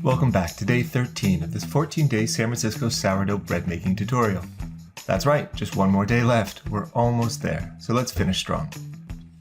Welcome back to day 13 of this 14-day San Francisco sourdough bread making tutorial. That's right, just one more day left. We're almost there, so let's finish strong.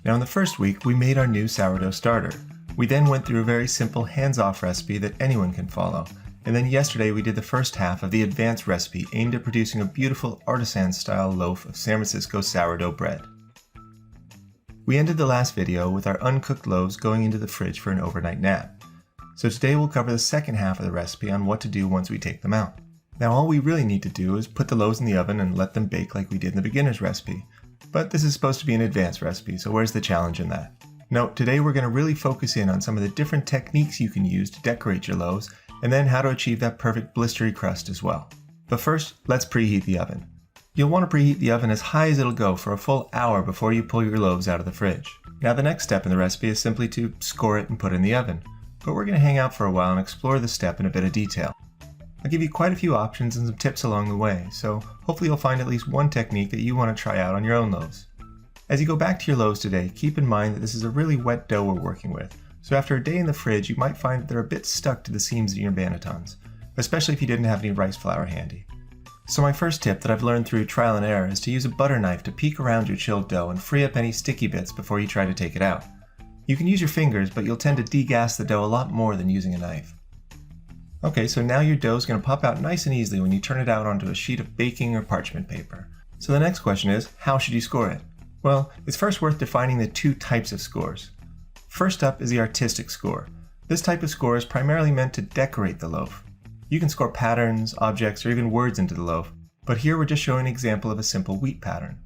Now in the first week, we made our new sourdough starter. We then went through a very simple hands-off recipe that anyone can follow. And then yesterday we did the first half of the advanced recipe aimed at producing a beautiful artisan-style loaf of San Francisco sourdough bread. We ended the last video with our uncooked loaves going into the fridge for an overnight nap. So today we'll cover the second half of the recipe on what to do once we take them out. Now all we really need to do is put the loaves in the oven and let them bake like we did in the beginner's recipe. But this is supposed to be an advanced recipe, so where's the challenge in that? No, today we're going to really focus in on some of the different techniques you can use to decorate your loaves, and then how to achieve that perfect blistery crust as well. But first, let's preheat the oven. You'll want to preheat the oven as high as it'll go for a full hour before you pull your loaves out of the fridge. Now the next step in the recipe is simply to score it and put it in the oven. But we're going to hang out for a while and explore this step in a bit of detail. I'll give you quite a few options and some tips along the way, so hopefully you'll find at least one technique that you want to try out on your own loaves. As you go back to your loaves today, keep in mind that this is a really wet dough we're working with, so after a day in the fridge you might find that they're a bit stuck to the seams of your bannetons, especially if you didn't have any rice flour handy. So my first tip that I've learned through trial and error is to use a butter knife to peek around your chilled dough and free up any sticky bits before you try to take it out. You can use your fingers, but you'll tend to degas the dough a lot more than using a knife. Okay, so now your dough is going to pop out nice and easily when you turn it out onto a sheet of baking or parchment paper. So the next question is, how should you score it? Well, it's first worth defining the two types of scores. First up is the artistic score. This type of score is primarily meant to decorate the loaf. You can score patterns, objects, or even words into the loaf, but here we're just showing an example of a simple wheat pattern.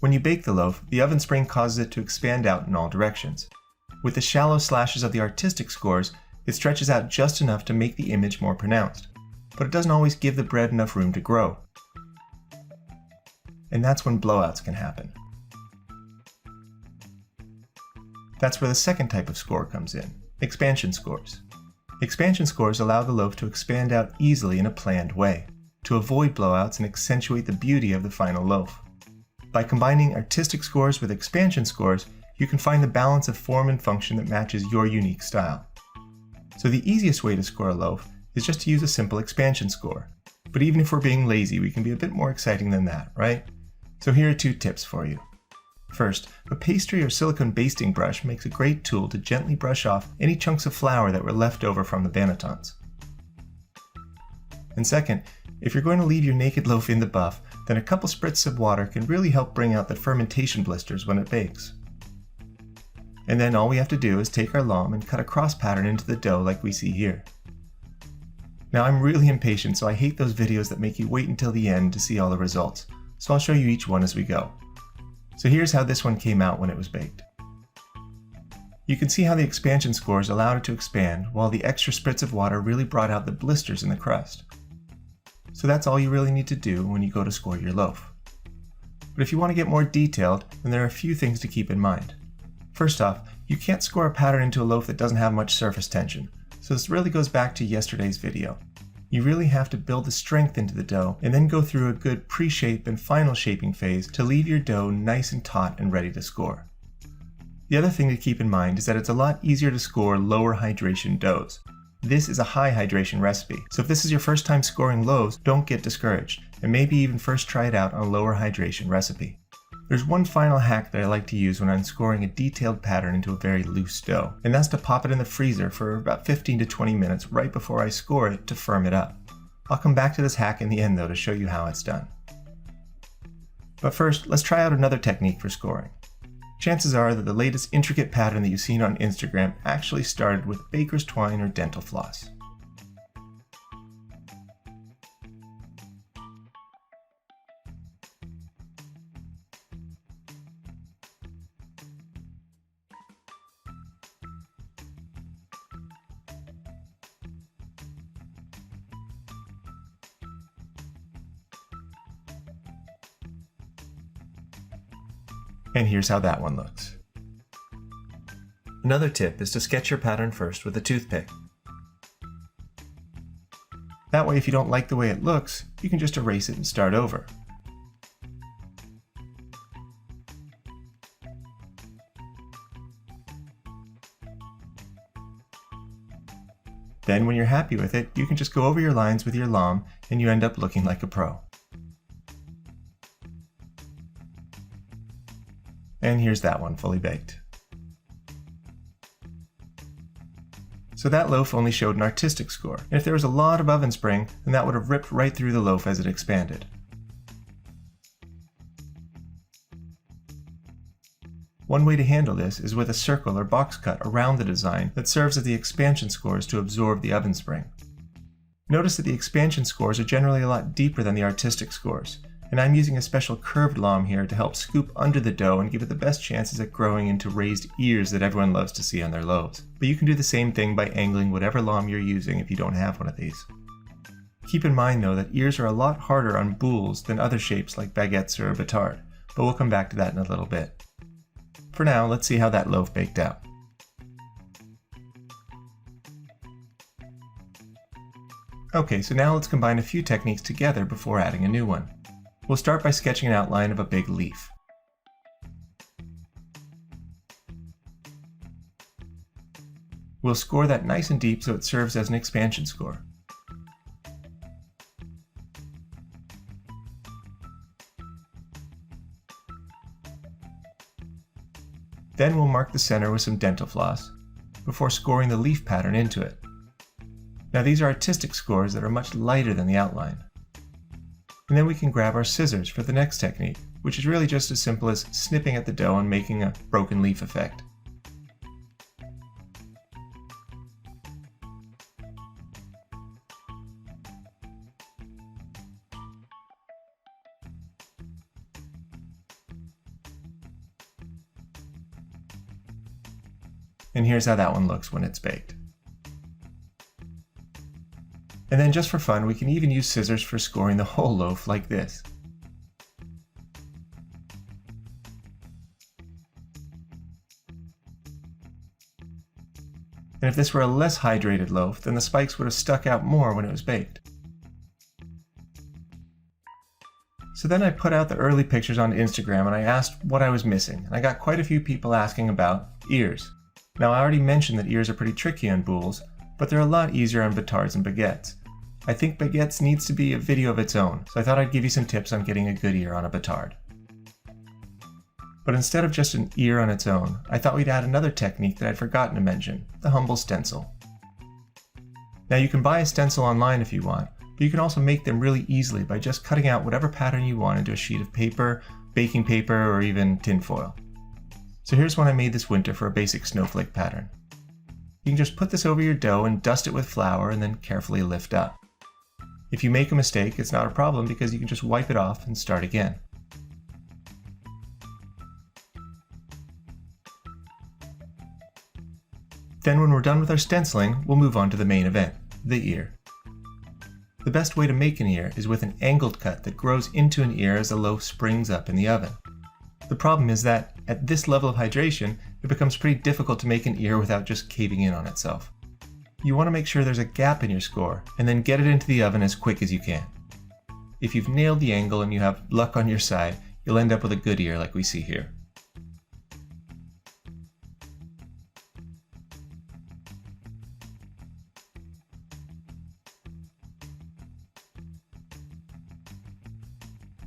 When you bake the loaf, the oven spring causes it to expand out in all directions. With the shallow slashes of the artistic scores, it stretches out just enough to make the image more pronounced, but it doesn't always give the bread enough room to grow. And that's when blowouts can happen. That's where the second type of score comes in, expansion scores. Expansion scores allow the loaf to expand out easily in a planned way, to avoid blowouts and accentuate the beauty of the final loaf. By combining artistic scores with expansion scores, you can find the balance of form and function that matches your unique style. So the easiest way to score a loaf is just to use a simple expansion score. But even if we're being lazy, we can be a bit more exciting than that, right? So here are two tips for you. First, a pastry or silicone basting brush makes a great tool to gently brush off any chunks of flour that were left over from the bannetons. And second, if you're going to leave your naked loaf in the buff, then a couple spritz of water can really help bring out the fermentation blisters when it bakes. And then all we have to do is take our lame and cut a cross pattern into the dough like we see here. Now I'm really impatient, so I hate those videos that make you wait until the end to see all the results, so I'll show you each one as we go. So here's how this one came out when it was baked. You can see how the expansion scores allowed it to expand, while the extra spritz of water really brought out the blisters in the crust. So that's all you really need to do when you go to score your loaf. But if you want to get more detailed, then there are a few things to keep in mind. First off, you can't score a pattern into a loaf that doesn't have much surface tension, so this really goes back to yesterday's video. You really have to build the strength into the dough and then go through a good pre-shape and final shaping phase to leave your dough nice and taut and ready to score. The other thing to keep in mind is that it's a lot easier to score lower hydration doughs. This is a high hydration recipe, so if this is your first time scoring loaves, don't get discouraged, and maybe even first try it out on a lower hydration recipe. There's one final hack that I like to use when I'm scoring a detailed pattern into a very loose dough, and that's to pop it in the freezer for about 15 to 20 minutes right before I score it to firm it up. I'll come back to this hack in the end though to show you how it's done. But first, let's try out another technique for scoring. Chances are that the latest intricate pattern that you've seen on Instagram actually started with baker's twine or dental floss. And here's how that one looks. Another tip is to sketch your pattern first with a toothpick. That way if you don't like the way it looks, you can just erase it and start over. Then when you're happy with it, you can just go over your lines with your lame and you end up looking like a pro. And here's that one fully baked. So that loaf only showed an artistic score, and if there was a lot of oven spring, then that would have ripped right through the loaf as it expanded. One way to handle this is with a circle or box cut around the design that serves as the expansion scores to absorb the oven spring. Notice that the expansion scores are generally a lot deeper than the artistic scores, and I'm using a special curved lame here to help scoop under the dough and give it the best chances at growing into raised ears that everyone loves to see on their loaves. But you can do the same thing by angling whatever lame you're using if you don't have one of these. Keep in mind though that ears are a lot harder on boules than other shapes like baguettes or a batard, but we'll come back to that in a little bit. For now, let's see how that loaf baked out. Okay, so now let's combine a few techniques together before adding a new one. We'll start by sketching an outline of a big leaf. We'll score that nice and deep so it serves as an expansion score. Then we'll mark the center with some dental floss before scoring the leaf pattern into it. Now these are artistic scores that are much lighter than the outline. And then we can grab our scissors for the next technique, which is really just as simple as snipping at the dough and making a broken leaf effect. And here's how that one looks when it's baked. And then just for fun, we can even use scissors for scoring the whole loaf like this. And if this were a less hydrated loaf, then the spikes would have stuck out more when it was baked. So then I put out the early pictures on Instagram and I asked what I was missing, and I got quite a few people asking about ears. Now I already mentioned that ears are pretty tricky on boules, but they're a lot easier on batards and baguettes. I think baguettes needs to be a video of its own, so I thought I'd give you some tips on getting a good ear on a batard. But instead of just an ear on its own, I thought we'd add another technique that I'd forgotten to mention, the humble stencil. Now you can buy a stencil online if you want, but you can also make them really easily by just cutting out whatever pattern you want into a sheet of paper, baking paper, or even tin foil. So here's one I made this winter for a basic snowflake pattern. You can just put this over your dough and dust it with flour and then carefully lift up. If you make a mistake, it's not a problem because you can just wipe it off and start again. Then when we're done with our stenciling, we'll move on to the main event, the ear. The best way to make an ear is with an angled cut that grows into an ear as the loaf springs up in the oven. The problem is that, at this level of hydration, it becomes pretty difficult to make an ear without just caving in on itself. You want to make sure there's a gap in your score, and then get it into the oven as quick as you can. If you've nailed the angle and you have luck on your side, you'll end up with a good ear like we see here.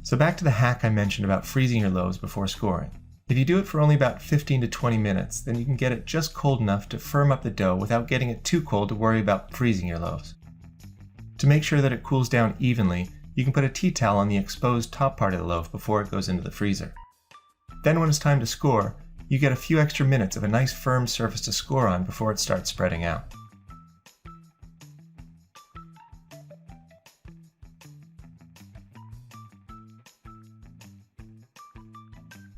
So back to the hack I mentioned about freezing your loaves before scoring. If you do it for only about 15 to 20 minutes, then you can get it just cold enough to firm up the dough without getting it too cold to worry about freezing your loaves. To make sure that it cools down evenly, you can put a tea towel on the exposed top part of the loaf before it goes into the freezer. Then when it's time to score, you get a few extra minutes of a nice firm surface to score on before it starts spreading out.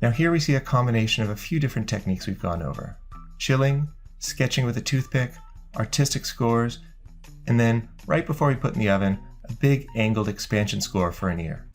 Now here we see a combination of a few different techniques we've gone over. Chilling, sketching with a toothpick, artistic scores, and then, right before we put in the oven, a big angled expansion score for an ear.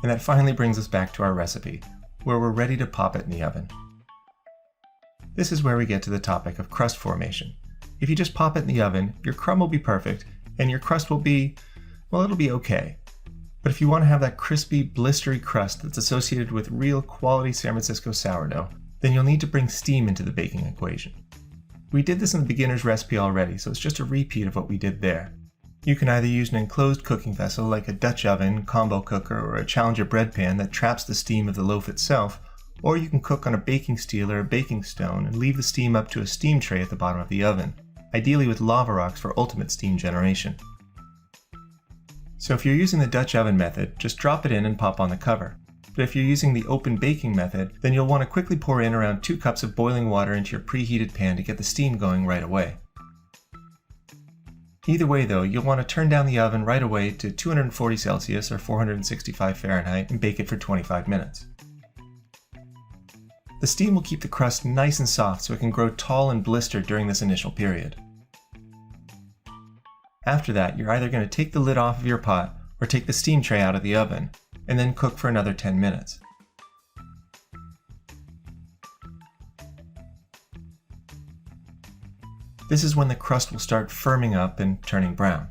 And that finally brings us back to our recipe, where we're ready to pop it in the oven. This is where we get to the topic of crust formation. If you just pop it in the oven, your crumb will be perfect, and your crust will be, well, it'll be okay. But if you want to have that crispy, blistery crust that's associated with real quality San Francisco sourdough, then you'll need to bring steam into the baking equation. We did this in the beginner's recipe already, so it's just a repeat of what we did there. You can either use an enclosed cooking vessel like a Dutch oven, combo cooker, or a Challenger bread pan that traps the steam of the loaf itself, or you can cook on a baking steel or a baking stone and leave the steam up to a steam tray at the bottom of the oven, ideally with lava rocks for ultimate steam generation. So if you're using the Dutch oven method, just drop it in and pop on the cover. But if you're using the open baking method, then you'll want to quickly pour in around 2 cups of boiling water into your preheated pan to get the steam going right away. Either way though, you'll want to turn down the oven right away to 240 Celsius or 465 Fahrenheit and bake it for 25 minutes. The steam will keep the crust nice and soft so it can grow tall and blistered during this initial period. After that, you're either going to take the lid off of your pot or take the steam tray out of the oven, and then cook for another 10 minutes. This is when the crust will start firming up and turning brown.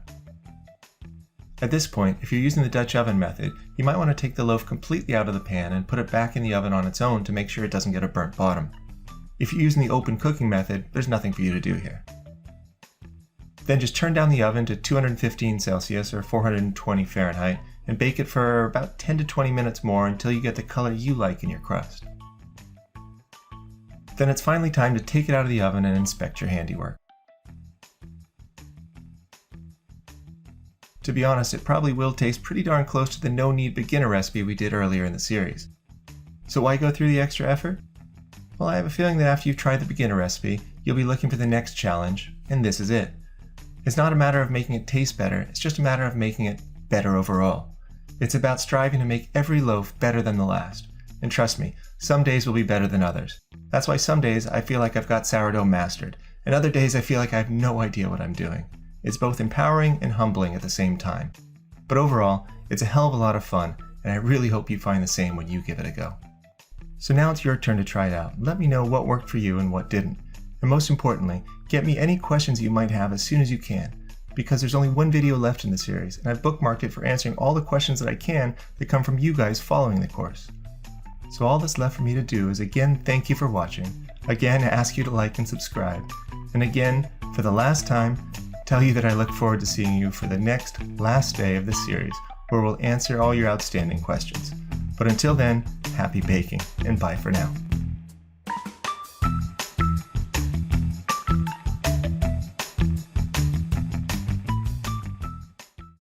At this point, if you're using the Dutch oven method, you might want to take the loaf completely out of the pan and put it back in the oven on its own to make sure it doesn't get a burnt bottom. If you're using the open cooking method, there's nothing for you to do here. Then just turn down the oven to 215 Celsius or 420 Fahrenheit and bake it for about 10 to 20 minutes more until you get the color you like in your crust. Then it's finally time to take it out of the oven and inspect your handiwork. To be honest, it probably will taste pretty darn close to the no-knead beginner recipe we did earlier in the series. So why go through the extra effort? Well, I have a feeling that after you've tried the beginner recipe, you'll be looking for the next challenge, and this is it. It's not a matter of making it taste better, it's just a matter of making it better overall. It's about striving to make every loaf better than the last. And trust me, some days will be better than others. That's why some days I feel like I've got sourdough mastered, and other days I feel like I have no idea what I'm doing. It's both empowering and humbling at the same time. But overall, it's a hell of a lot of fun, and I really hope you find the same when you give it a go. So now it's your turn to try it out. Let me know what worked for you and what didn't. And most importantly, get me any questions you might have as soon as you can, because there's only one video left in the series, and I've bookmarked it for answering all the questions that I can that come from you guys following the course. So all that's left for me to do is again thank you for watching, again ask you to like and subscribe, and again, for the last time, tell you that I look forward to seeing you for the last day of this series, where we'll answer all your outstanding questions. But until then, happy baking, and bye for now.